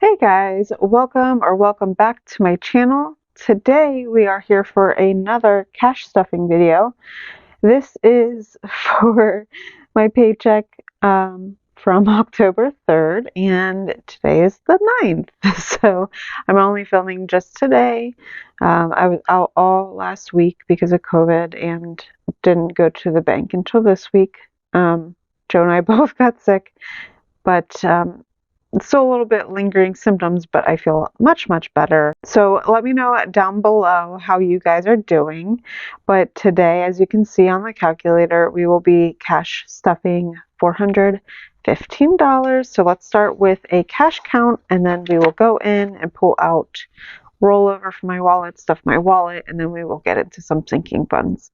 Hey guys, welcome back to my channel. Today we are here for another cash stuffing video. This is for my paycheck from October 3rd and today is the 9th. So I'm only filming just today. I was out all last week because of COVID and didn't go to the bank until this week. Joe and I both got sick, but still a little bit lingering symptoms, but I feel much better. So let me know down below how you guys are doing. But today, as you can see on the calculator, we will be cash stuffing $415. So let's start with a cash count, and then we will go in and pull out rollover from my wallet, stuff my wallet, and then we will get into some sinking funds.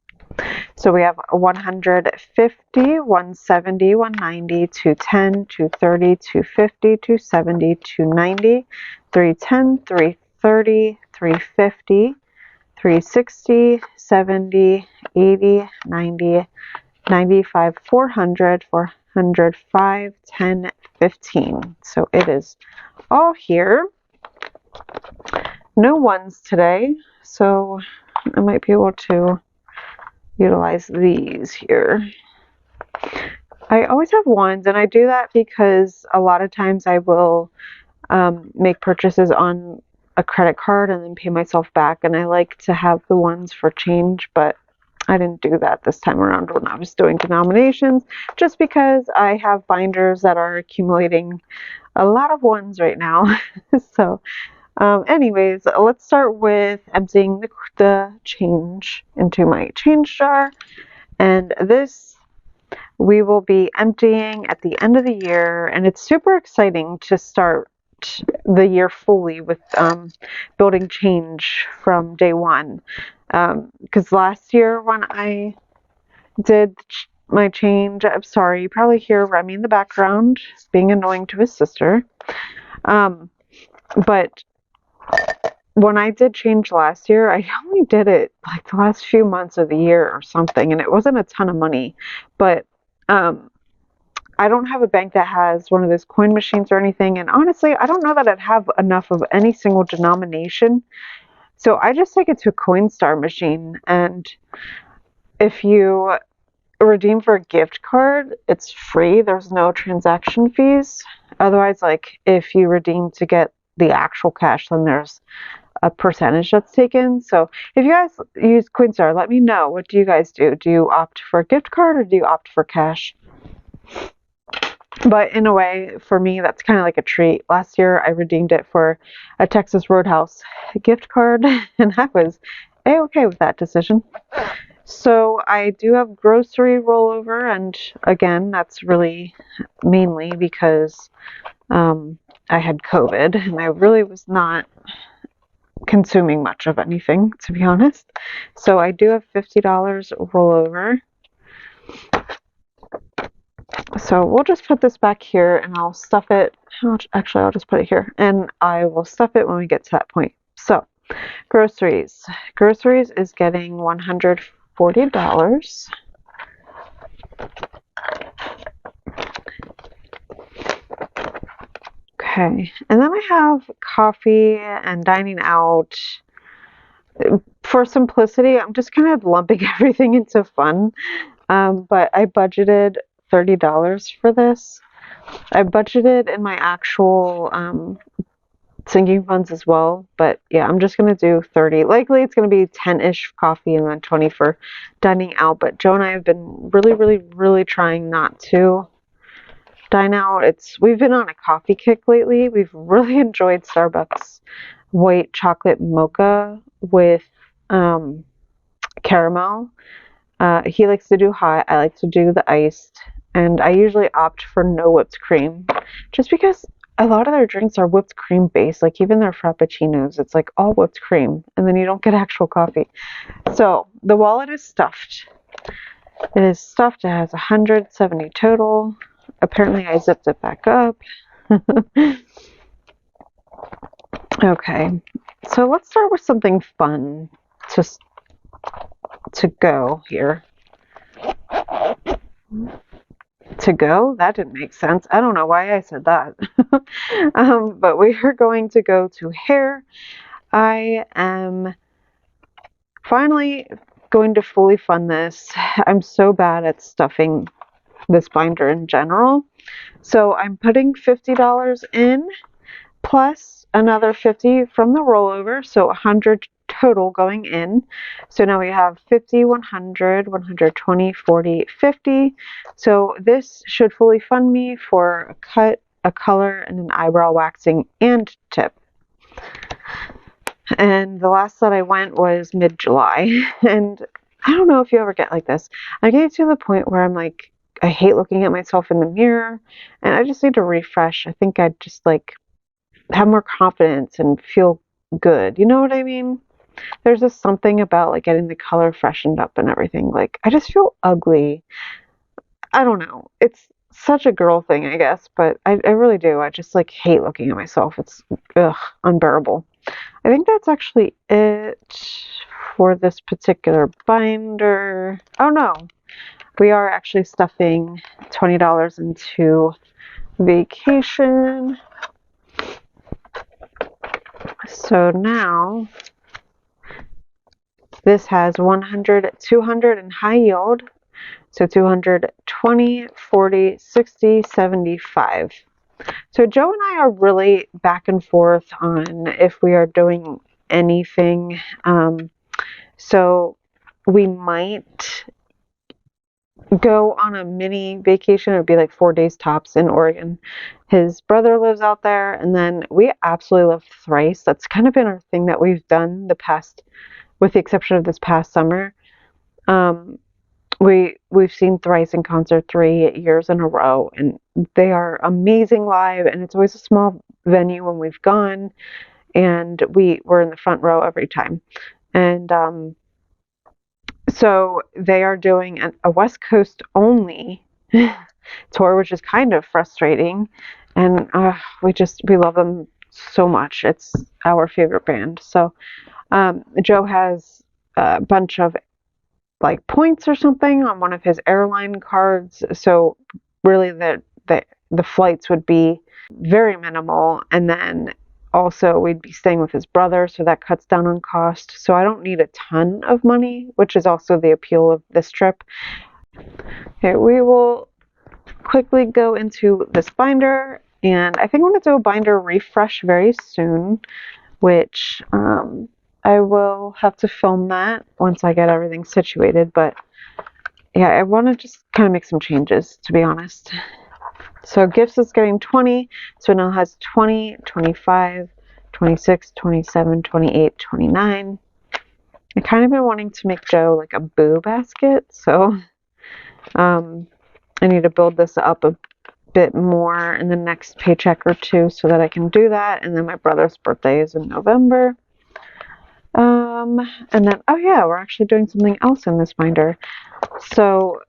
So we have 150, 170, 190, 210, 230, 250, 270, 290, 310, 330, 350, 360, 70, 80, 90, 95, 400, 405, 10, 15. So it is all here. No ones today, so I might be able to utilize these here. I always have ones, and I do that because a lot of times I will make purchases on a credit card and then pay myself back, and I like to have the ones for change, but I didn't do that this time around when I was doing denominations, just because I have binders that are accumulating a lot of ones right now. So anyways, let's start with emptying the change into my change jar. And this we will be emptying at the end of the year. And it's super exciting to start the year fully with building change from day one. Because last year when I did my change, I'm sorry, you probably hear Remy in the background being annoying to his sister. But when I did change last year, I only did it like the last few months of the year or something, and it wasn't a ton of money. But I don't have a bank that has one of those coin machines or anything, and honestly, I don't know that I'd have enough of any single denomination. So I just take it to a Coinstar machine, and if you redeem for a gift card, it's free. There's no transaction fees. Otherwise, like if you redeem to get the actual cash, then there's a percentage that's taken. So if you guys use Coinstar, let me know. What do you guys do? Do you opt for a gift card or do you opt for cash? But in a way, for me, that's kind of like a treat. Last year, I redeemed it for a Texas Roadhouse gift card, and I was a-okay with that decision. So I do have grocery rollover, and again, that's really mainly because I had COVID, and I really was not consuming much of anything, to be honest. So I do have $50 rollover. So we'll just put this back here and I'll stuff it. Actually, I'll just put it here and I will stuff it when we get to that point. So groceries. Groceries is getting $140. Okay, and then I have coffee and dining out. For simplicity, I'm just kind of lumping everything into fun, but I budgeted $30 for this. I budgeted in my actual sinking funds as well, but yeah, I'm just going to do 30. Likely it's going to be 10-ish coffee and then 20 for dining out, but Joe and I have been really trying not to dine out. We've been on a coffee kick lately. We've really enjoyed Starbucks white chocolate mocha with caramel. He likes to do hot. I like to do the iced, and I usually opt for no whipped cream, just because a lot of their drinks are whipped cream based. Like even their frappuccinos, it's like all whipped cream, and then you don't get actual coffee. So the wallet is stuffed. It is stuffed. It has 170 total. Apparently I zipped it back up. Okay, so let's start with something fun to go here. to go. That didn't make sense. I don't know why I said that. But we are going to go to hair. I am finally going to fully fund this. I'm so bad at stuffing this binder in general. So I'm putting $50 in plus another 50 from the rollover, so 100 total going in. So now we have 50, 100, 120, 40, 50. So this should fully fund me for a cut, a color, and an eyebrow waxing and tip. And the last that I went was mid-July. And I don't know if you ever get like this. I get to the point where I'm like, I hate looking at myself in the mirror and I just need to refresh. I think I'd just like have more confidence and feel good. You know what I mean? There's just something about like getting the color freshened up and everything. Like I just feel ugly. I don't know. It's such a girl thing, I guess, but I really do. I just like hate looking at myself. It's unbearable. I think that's actually it for this particular binder. Oh no, we are actually stuffing $20 into vacation. So now this has 100, 200 in high yield. So 200, 20, 40, 60, 75. So Joe and I are really back and forth on if we are doing anything. So we might go on a mini vacation. It would be like 4 days tops in Oregon. His brother lives out there, and then we absolutely love Thrice. That's kind of been our thing that we've done the past, with the exception of this past summer. We've seen Thrice in concert 3 years in a row, and they are amazing live, and it's always a small venue when we've gone, and we were in the front row every time. And so they are doing a West Coast only tour, which is kind of frustrating, and we love them so much. It's our favorite band. So Joe has a bunch of like points or something on one of his airline cards, so really the flights would be very minimal, and then also we'd be staying with his brother, so that cuts down on cost. So I don't need a ton of money, which is also the appeal of this trip. Okay, we will quickly go into this binder, and I think I'm going to do a binder refresh very soon, which I will have to film that once I get everything situated. But yeah, I want to just kind of make some changes, to be honest. So gifts is getting 20, so it now has 20, 25, 26, 27, 28, 29. I kind of been wanting to make Joe like a boo basket, so I need to build this up a bit more in the next paycheck or two so that I can do that. And then my brother's birthday is in November. And then, oh yeah, we're actually doing something else in this binder. So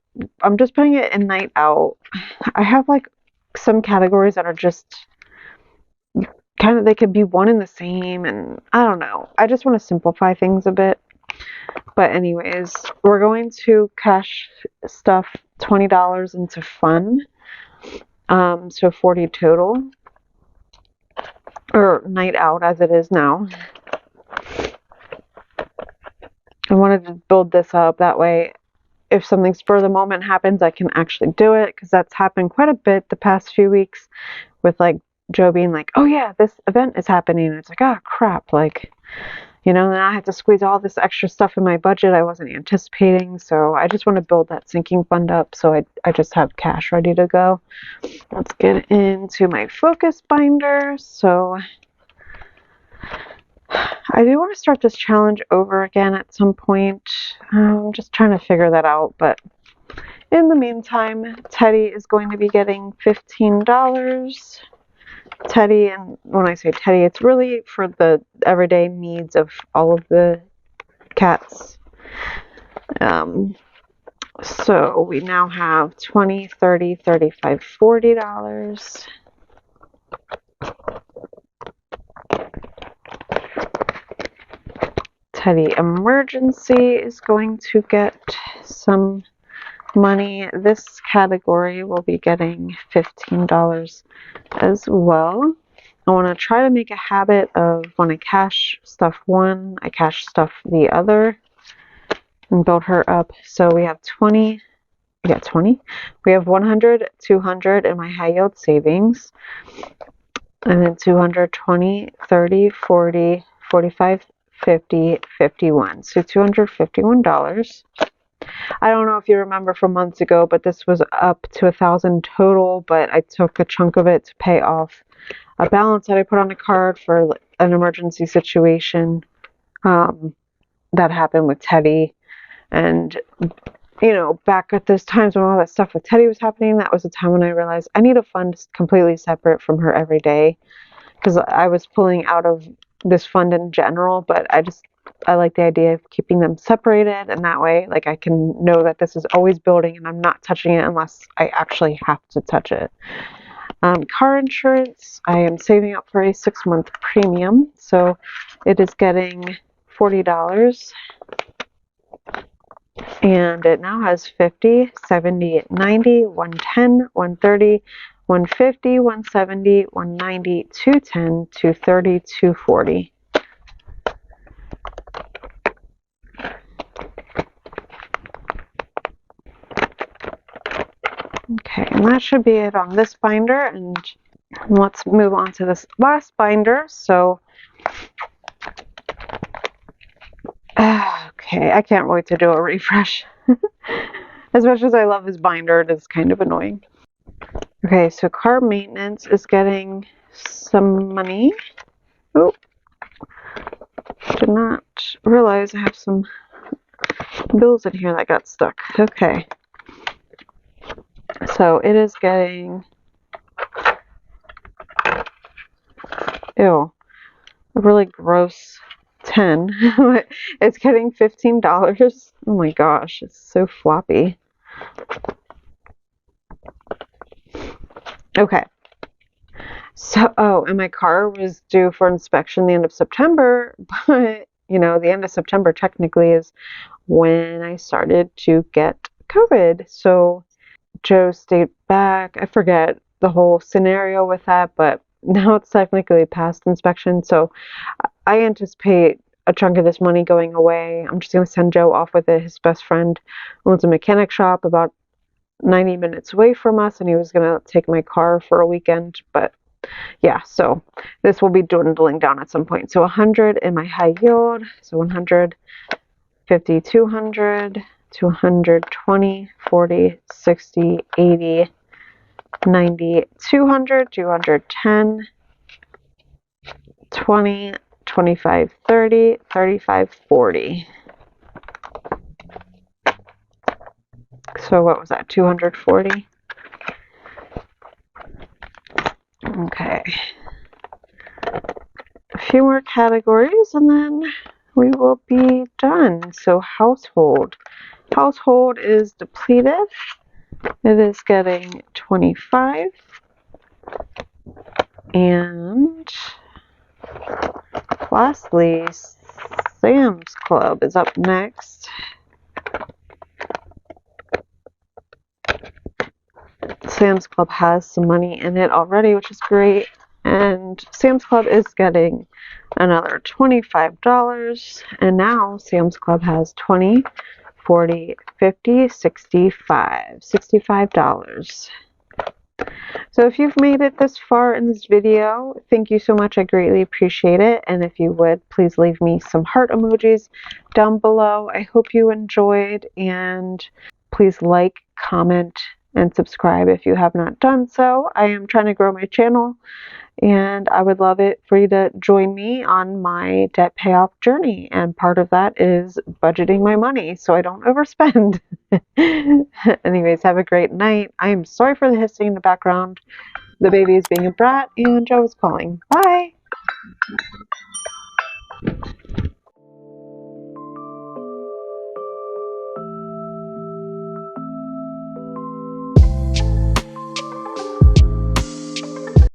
I'm just putting it in night out. I have like some categories that are just kind of, they could be one and the same, and I don't know. I just want to simplify things a bit. But anyways, we're going to cash stuff $20 into fun. So 40 total, or night out as it is now. I wanted to build this up that way if something spur of the moment happens, I can actually do it, because that's happened quite a bit the past few weeks with like Joe being like, oh yeah, this event is happening, and it's like, oh crap, like, you know, then I have to squeeze all this extra stuff in my budget I wasn't anticipating. So I just want to build that sinking fund up so I just have cash ready to go. Let's get into my focus binder. So I do want to start this challenge over again at some point. I'm just trying to figure that out. But in the meantime, Teddy is going to be getting $15. Teddy, and when I say Teddy, it's really for the everyday needs of all of the cats. So we now have $20, $30, $35, $40. Teddy Emergency is going to get some money. This category will be getting $15 as well. I want to try to make a habit of when I cash stuff one, I cash stuff the other and build her up. So we have 20. We got 20. We have 100, 200 in my high yield savings. And then 220, 30, 40, 45, 50, 51. So $251. I don't know if you remember from months ago, but this was up to $1,000 total, but I took a chunk of it to pay off a balance that I put on a card for an emergency situation that happened with Teddy. And, you know, back at those times when all that stuff with Teddy was happening, that was the time when I realized I need a fund completely separate from her every day, because I was pulling out of this fund in general, but I like the idea of keeping them separated, and that way, like, I can know that this is always building and I'm not touching it unless I actually have to touch it. Car insurance, I am saving up for a 6-month premium, so it is getting $40. And it now has 50, 70, 90, 110, 130, 150, 170, 190, 210, 230, 240. Okay, and that should be it on this binder, and let's move on to this last binder. So, okay, I can't wait to do a refresh. As much as I love this binder, it is kind of annoying. Okay, so car maintenance is getting some money. Oh, did not realize I have some bills in here that got stuck. Okay. So it is getting, ew, a really gross 10. It's getting $15. Oh my gosh, it's so floppy. Okay. So, oh, and my car was due for inspection the end of September, but, you know, the end of September technically is when I started to get COVID. So Joe stayed back. I forget the whole scenario with that, but now it's technically past inspection. So I anticipate a chunk of this money going away. I'm just going to send Joe off with it. His best friend owns a mechanic shop about 90 minutes away from us, and he was going to take my car for a weekend. But yeah, so this will be dwindling down at some point. So 100 in my high yield. So 100, 50, 200, 220, 40, 60, 80, 90, 200, 210, 20, 25, 30, 35, 40. So what was that, 240? Okay. A few more categories and then we will be done. So household. Household is depleted. It is getting 25. And lastly, Sam's Club is up next. Sam's Club has some money in it already, which is great. And Sam's Club is getting another $25. And now Sam's Club has 20, 40, 50, 65. $65. So if you've made it this far in this video, thank you so much. I greatly appreciate it. And if you would, please leave me some heart emojis down below. I hope you enjoyed, and please like, comment, and subscribe if you have not done so. I am trying to grow my channel, and I would love it for you to join me on my debt payoff journey. And part of that is budgeting my money so I don't overspend. Anyways, have a great night. I am sorry for the hissing in the background. The baby is being a brat and Joe is calling. Bye.